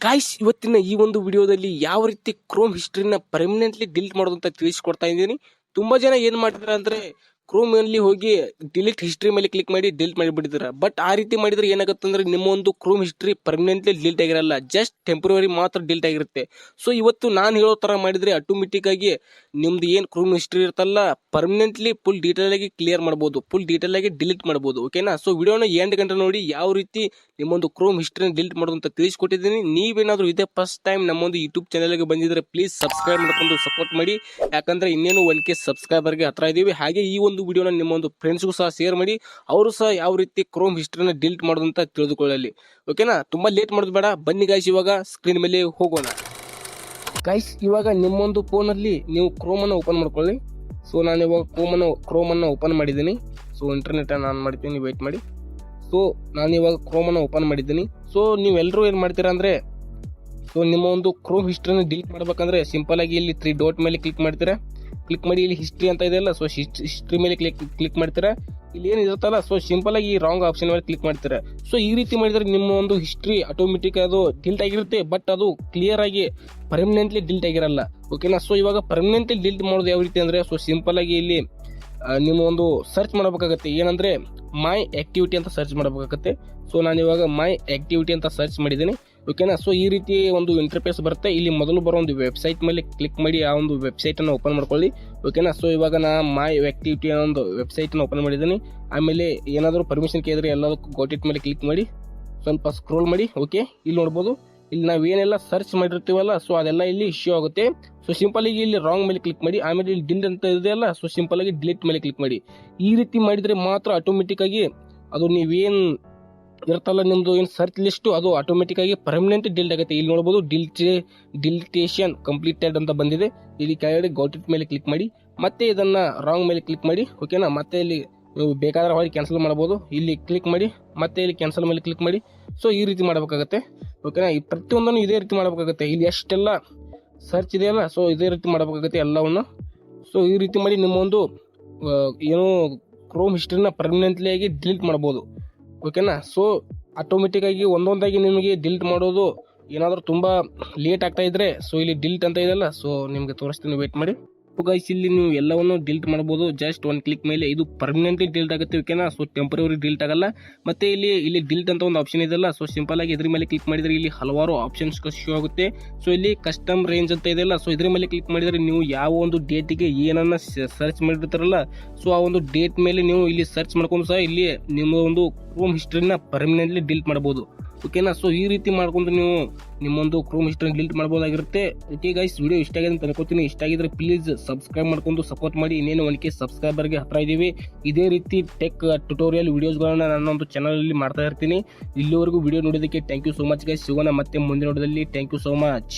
Guys, ಇವತ್ತಿನ ಈ ಒಂದು ವಿಡಿಯೋದಲ್ಲಿ ಯಾವ ರೀತಿ ಕ್ರೋಮ್ ಹಿಸ್ಟ್ರಿನ ಪರ್ಮನೆಂಟ್ಲಿ ಡಿಲೀಟ್ ಮಾಡೋದು ಅಂತ ತಿಳಿಸ್ಕೊಡ್ತಾ ಇದ್ದೀನಿ. ತುಂಬಾ ಜನ ಏನ್ ಮಾಡ್ತಾರೆ ಅಂದ್ರೆ ಕ್ರೋಮ್ ಅಲ್ಲಿ ಹೋಗಿ ಡಿಲೀಟ್ ಹಿಸ್ಟ್ರಿ ಮೇಲೆ ಕ್ಲಿಕ್ ಮಾಡಿ ಡಿಲೀಟ್ ಮಾಡಿಬಿಡ್ತಾರೆ. ಬಟ್ ಆ ರೀತಿ ಮಾಡಿದ್ರೆ ಏನಾಗುತ್ತೆ ಅಂದ್ರೆ ನಿಮ್ಮ ಒಂದು ಕ್ರೋಮ್ ಹಿಸ್ಟ್ರಿ ಪರ್ಮನೆಂಟ್ಲಿ ಡಿಲೀಟ್ ಆಗಿರಲ್ಲ, ಜಸ್ಟ್ ಟೆಂಪರರಿ ಮಾತ್ರ ಡಿಲೀಟ್ ಆಗಿರುತ್ತೆ. ಸೊ ಇವತ್ತು ನಾನು ಹೇಳೋ ತರ ಮಾಡಿದ್ರೆ ಆಟೋಮೆಟಿಕ್ ಆಗಿ ನಿಮ್ದು ಏನ್ ಕ್ರೋಮ್ ಹಿಸ್ಟ್ರಿ ಇರುತ್ತಲ್ಲ ಪರ್ಮನೆಂಟ್ಲಿ ಫುಲ್ ಡೀಟೇಲ್ ಆಗಿ ಕ್ಲಿಯರ್ ಮಾಡಬಹುದು, ಫುಲ್ ಡೀಟೇಲ್ ಆಗಿ ಡಿಲೀಟ್ ಮಾಡಬಹುದು. ಓಕೆನಾ? ಸೊ ವಿಡಿಯೋನ ಎಂಡ್ ಗಂಟೆ ನೋಡಿ ಯಾವ ರೀತಿ ನಿಮ್ಮೊಂದು ಕ್ರೋಮ್ ಹಿಸ್ಟ್ರಿನ ಡಿಲೀಟ್ ಮಾಡೋದು ಅಂತ ತಿಳಿಸ್ಕೊಟ್ಟಿದ್ದೀನಿ. ನೀವೇನಾದ್ರೂ ಇದೇ ಫಸ್ಟ್ ಟೈಮ್ ನಮ್ಮೊಂದು ಯೂಟ್ಯೂಬ್ ಚಾನಲ್ಗೆ ಬಂದಿದ್ರೆ ಪ್ಲೀಸ್ ಸಬ್ಸ್ಕ್ರೈಬ್ ಮಾಡ್ಕೊಂಡು ಸಪೋರ್ಟ್ ಮಾಡಿ, ಯಾಕಂದ್ರೆ ಇನ್ನೇನು 1K ಸಬ್ಸ್ಕ್ರೈಬರ್ಗೆ ಹತ್ರ ಇದೀವಿ. ಹಾಗೆ ಈ ಒಂದು ವಿಡಿಯೋನ ನಿಮ್ಮೊಂದು ಫ್ರೆಂಡ್ಸ್ಗೂ ಸಹ ಶೇರ್ ಮಾಡಿ, ಅವರು ಸಹ ಯಾವ ರೀತಿ ಕ್ರೋಮ್ ಹಿಸ್ಟ್ರಿನ ಡಿಲೀಟ್ ಮಾಡೋದು ಅಂತ ತಿಳಿದುಕೊಳ್ಳಲಿ. ಓಕೆನಾ? ತುಂಬಾ ಲೇಟ್ ಮಾಡೋದು ಬೇಡ, ಬನ್ನಿ ಗಾಯ್ಸ್ ಇವಾಗ ಸ್ಕ್ರೀನ್ ಮೇಲೆ ಹೋಗೋಣ. ಗೈಸ್, ಇವಾಗ ನಿಮ್ಮೊಂದು ಫೋನಲ್ಲಿ ನೀವು ಕ್ರೋಮ್ ಅನ್ನು ಓಪನ್ ಮಾಡ್ಕೊಳ್ಳಿ. ಸೊ ನಾನು ಇವಾಗ ಕ್ರೋಮ್ ಅನ್ನು ಓಪನ್ ಮಾಡಿದ್ದೀನಿ. ಸೊ ಇಂಟರ್ನೆಟ್ ಆನ್ ಮಾಡ್ತೀನಿ, ವೇಟ್ ಮಾಡಿ. ಸೊ ನಾನು ಇವಾಗ ಕ್ರೋಮ್ ಅನ್ನು ಓಪನ್ ಮಾಡಿದ್ದೀನಿ. ಸೊ ನೀವೆಲ್ಲರೂ ಏನು ಮಾಡ್ತೀರಾ ಅಂದರೆ, ಸೊ ನಿಮ್ಮ ಒಂದು ಕ್ರೋಮ್ ಹಿಸ್ಟ್ರಿನ ಡಿಲೀಟ್ ಮಾಡ್ಬೇಕಂದ್ರೆ ಸಿಂಪಲ್ ಆಗಿ ಇಲ್ಲಿ 3 ಡಾಟ್ ಮೇಲೆ ಕ್ಲಿಕ್ ಮಾಡ್ತೀರಾ. ಕ್ಲಿಕ್ ಮಾಡಿ ಇಲ್ಲಿ ಹಿಸ್ಟ್ರಿ ಅಂತ ಇದೆಯಲ್ಲ, ಸೊ ಹಿಸ್ಟ್ರಿ ಮೇಲೆ ಕ್ಲಿಕ್ ಮಾಡ್ತೀರಾ. ಇಲ್ಲಿ ಏನು ಇರುತ್ತಲ್ಲ, ಸೊ ಸಿಂಪಲ್ ಆಗಿ ಈ ರಾಂಗ್ ಆಪ್ಷನ್ ಮೇಲೆ ಕ್ಲಿಕ್ ಮಾಡ್ತೀರಾ. ಸೊ ಈ ರೀತಿ ಮಾಡಿದ್ರೆ ನಿಮ್ಮ ಒಂದು ಹಿಸ್ಟ್ರಿ ಆಟೋಮೆಟಿಕ್ ಅದು ಡಿಲೀಟ್ ಆಗಿರುತ್ತೆ, ಬಟ್ ಅದು ಕ್ಲಿಯರ್ ಆಗಿ ಪರ್ಮನೆಂಟ್ಲಿ ಡಿಲೀಟ್ ಆಗಿರಲ್ಲ. ಓಕೆನಾ? ಸೊ ಇವಾಗ ಪರ್ಮನೆಂಟ್ಲಿ ಡಿಲೀಟ್ ಮಾಡೋದು ಯಾವ ರೀತಿ ಅಂದರೆ, ಸೊ ಸಿಂಪಲ್ ಆಗಿ ಇಲ್ಲಿ ನಿಮ್ಮ ಒಂದು ಸರ್ಚ್ ಮಾಡಬೇಕಾಗತ್ತೆ. ಏನಂದ್ರೆ ಮೈ ಆಕ್ಟಿವಿಟಿ ಅಂತ ಸರ್ಚ್ ಮಾಡಬೇಕಾಗತ್ತೆ. ಸೊ ನಾನು ಇವಾಗ ಮೈ ಆಕ್ಟಿವಿಟಿ ಅಂತ ಸರ್ಚ್ ಮಾಡಿದ್ದೀನಿ. ಓಕೆನಾ? ಸೊ ಈ ರೀತಿ ಒಂದು ಇಂಟರ್ಫೇಸ್ ಬರುತ್ತೆ. ಇಲ್ಲಿ ಮೊದಲು ಬರೋ ಒಂದು ವೆಬ್ಸೈಟ್ ಮೇಲೆ ಕ್ಲಿಕ್ ಮಾಡಿ ಆ ಒಂದು ವೆಬ್ಸೈಟ್ ಅನ್ನು ಓಪನ್ ಮಾಡ್ಕೊಳ್ಳಿ. ಓಕೆನಾ? ಸೊ ಇವಾಗ ನಾ ಮೈ ಆಕ್ಟಿವಿಟಿ ಅನ್ನೋ ಒಂದು ವೆಬ್ಸೈಟ್ ಅನ್ನು ಓಪನ್ ಮಾಡಿದ್ದೀನಿ. ಆಮೇಲೆ ಏನಾದರೂ ಪರ್ಮಿಷನ್ ಕೇಳಿದ್ರೆ ಎಲ್ಲದಕ್ಕೂ ಗೋಟಿಟ್ ಮೇಲೆ ಕ್ಲಿಕ್ ಮಾಡಿ ಸ್ವಲ್ಪ ಸ್ಕ್ರೋಲ್ ಮಾಡಿ. ಓಕೆ, ಇಲ್ಲಿ ನೋಡ್ಬೋದು, ಇಲ್ಲಿ ನಾವೇನೆಲ್ಲ ಸರ್ಚ್ ಮಾಡಿರ್ತೀವಲ್ಲ, ಸೊ ಅದೆಲ್ಲ ಇಲ್ಲಿ ಇಶ್ಯೂ ಆಗುತ್ತೆ. ಸೊ ಸಿಂಪಲ್ ಆಗಿ ಇಲ್ಲಿ ರಾಂಗ್ ಮೇಲೆ ಕ್ಲಿಕ್ ಮಾಡಿ, ಆಮೇಲೆ ಇಲ್ಲಿ ಡಿಲೀಟ್ ಅಂತ ಇದೆಯಲ್ಲ, ಸೊ ಸಿಂಪಲ್ ಆಗಿ ಡಿಲೀಟ್ ಮೇಲೆ ಕ್ಲಿಕ್ ಮಾಡಿ. ಈ ರೀತಿ ಮಾಡಿದ್ರೆ ಮಾತ್ರ ಆಟೋಮೆಟಿಕ್ ಆಗಿ ಅದು ನೀವೇನ್ ಇರುತ್ತಲ್ಲ ನಿಮ್ದು ಏನು ಸರ್ಚ್ ಲಿಸ್ಟ್, ಅದು ಆಟೋಮೆಟಿಕ್ ಆಗಿ ಪರ್ಮನೆಂಟ್ ಡಿಲೀಟ್ ಆಗುತ್ತೆ. ಇಲ್ಲಿ ನೋಡಬಹುದು ಡಿಲಿಟೇಷನ್ ಕಂಪ್ಲೀಟೆಡ್ ಅಂತ ಬಂದಿದೆ. ಇಲ್ಲಿ ಕೆಳಗಡೆ ಗಾಟ್ ಇಟ್ ಮೇಲೆ ಕ್ಲಿಕ್ ಮಾಡಿ, ಮತ್ತೆ ಇದನ್ನ ರಾಂಗ್ ಮೇಲೆ ಕ್ಲಿಕ್ ಮಾಡಿ. ಓಕೆನಾ? ಮತ್ತೆ ಇಲ್ಲಿ ನೀವು ಬೇಕಾದ್ರೆ ಹೊರಗೆ ಕ್ಯಾನ್ಸಲ್ ಮಾಡಬಹುದು. ಇಲ್ಲಿ ಕ್ಲಿಕ್ ಮಾಡಿ, ಮತ್ತೆ ಇಲ್ಲಿ ಕ್ಯಾನ್ಸಲ್ ಮೇಲೆ ಕ್ಲಿಕ್ ಮಾಡಿ. ಸೊ ಈ ರೀತಿ ಮಾಡಬೇಕಾಗತ್ತೆ. ಓಕೆನಾ? ಈ ಪ್ರತಿಯೊಂದನ್ನು ಇದೇ ರೀತಿ ಮಾಡಬೇಕಾಗತ್ತೆ. ಇಲ್ಲಿ ಎಷ್ಟೆಲ್ಲ ಸರ್ಚ್ ಇದೆಯಲ್ಲ, ಸೊ ಇದೇ ರೀತಿ ಮಾಡಬೇಕಾಗತ್ತೆ ಎಲ್ಲವನ್ನು. ಸೊ ಈ ರೀತಿ ಮಾಡಿ ನಿಮ್ಮ ಒಂದು ಏನು ಕ್ರೋಮ್ ಹಿಸ್ಟ್ರಿನ ಪರ್ಮನೆಂಟ್ಲಿ ಆಗಿ ಡಿಲೀಟ್ ಮಾಡ್ಬೋದು. ಓಕೆನಾ? ಸೊ ಆಟೋಮೆಟಿಕ್ ಆಗಿ ಒಂದೊಂದಾಗಿ ನಿಮಗೆ ಡಿಲೀಟ್ ಮಾಡೋದು ಏನಾದರೂ ತುಂಬ ಲೇಟ್ ಆಗ್ತಾ ಇದ್ರೆ, ಸೊ ಇಲ್ಲಿ ಡಿಲೀಟ್ ಅಂತ ಇದೆಯಲ್ಲ, ಸೊ ನಿಮಗೆ ತೋರಿಸ್ತೀನಿ, ವೇಟ್ ಮಾಡಿ. ಗೈಸ್, ಇಲ್ಲಿ ನೀವು ಎಲ್ಲವನ್ನು ಡಿಲೀಟ್ ಮಾಡಬಹುದು ಜಸ್ಟ್ 1 ಕ್ಲಿಕ್ ಮೇಲೆ. ಇದು ಪರ್ಮನೆಂಟ್ಲಿ ಡಿಲೀಟ್ ಆಗುತ್ತೆ. ಓಕೆನಾ? ಸೊ ಟೆಂಪರರಿ ಡಿಲೀಟ್ ಆಗಲ್ಲ. ಮತ್ತೆ ಇಲ್ಲಿ ಡಿಲೀಟ್ ಅಂತ ಒಂದು ಆಪ್ಷನ್ ಇದೆಯಲ್ಲ, ಸೊ ಸಿಂಪಲ್ ಆಗಿ ಇದ್ರ ಮೇಲೆ ಕ್ಲಿಕ್ ಮಾಡಿದ್ರೆ ಇಲ್ಲಿ ಹಲವಾರು ಆಪ್ಷನ್ಸ್ ಶೋ ಆಗುತ್ತೆ. ಸೊ ಇಲ್ಲಿ ಕಸ್ಟಮ್ ರೇಂಜ್ ಅಂತ ಇದೆಯಲ್ಲ, ಸೊ ಇದ್ರ ಮೇಲೆ ಕ್ಲಿಕ್ ಮಾಡಿದ್ರೆ ನೀವು ಯಾವ ಒಂದು ಡೇಟಿಗೆ ಏನನ್ನ ಸರ್ಚ್ ಮಾಡಿರ್ತಾರಲ್ಲ, ಸೊ ಆ ಒಂದು ಡೇಟ್ ಮೇಲೆ ನೀವು ಇಲ್ಲಿ ಸರ್ಚ್ ಮಾಡ್ಕೊಂಡು ಸಹ ಇಲ್ಲಿ ನಿಮ್ಮ ಒಂದು ಕ್ರೋಮ್ ಹಿಸ್ಟ್ರಿನ ಪರ್ಮನೆಂಟ್ಲಿ ಡಿಲೀಟ್ ಮಾಡಬಹುದು. ಓಕೆನಾ? ಸೊ ಈ ರೀತಿ ಮಾಡ್ಕೊಂಡು ನೀವು ನಿಮ್ಮೊಂದು ಕ್ರೋಮ್ ಹಿಸ್ಟ್ರಿ ಡಿಲೀಟ್ ಮಾಡಬಹುದಾಗಿರುತ್ತೆ. ಓಕೆ ಗೈಸ್, ವಿಡಿಯೋ ಇಷ್ಟ ಆಗಿದೆ ಅಂತ ಅನ್ಕೋತೀನಿ. ಇಷ್ಟ ಆಗಿದ್ರೆ ಪ್ಲೀಸ್ ಸಬ್ಸ್ಕ್ರೈಬ್ ಮಾಡ್ಕೊಂಡು ಸಪೋರ್ಟ್ ಮಾಡಿ. ಇನ್ನೇನು 1K ಸಬ್ಸ್ಕ್ರೈಬರ್ಗೆ ಹತ್ರ ಇದೀವಿ. ಇದೇ ರೀತಿ ಟೆಕ್ ಟ್ಯುಟೋರಿಯಲ್ ವಿಡಿಯೋಸ್ಗಳನ್ನ ನನ್ನ ಒಂದು ಚಾನಲ್ ಅಲ್ಲಿ ಮಾಡ್ತಾ ಇರ್ತೀನಿ. ಇಲ್ಲಿವರೆಗೂ ವಿಡಿಯೋ ನೋಡೋದಕ್ಕೆ thank you so much guys. ಸಿಗೋಣ ಮತ್ತೆ ಮುಂದಿನ ವಿಡಿಯೋದಲ್ಲಿ. Thank you so much.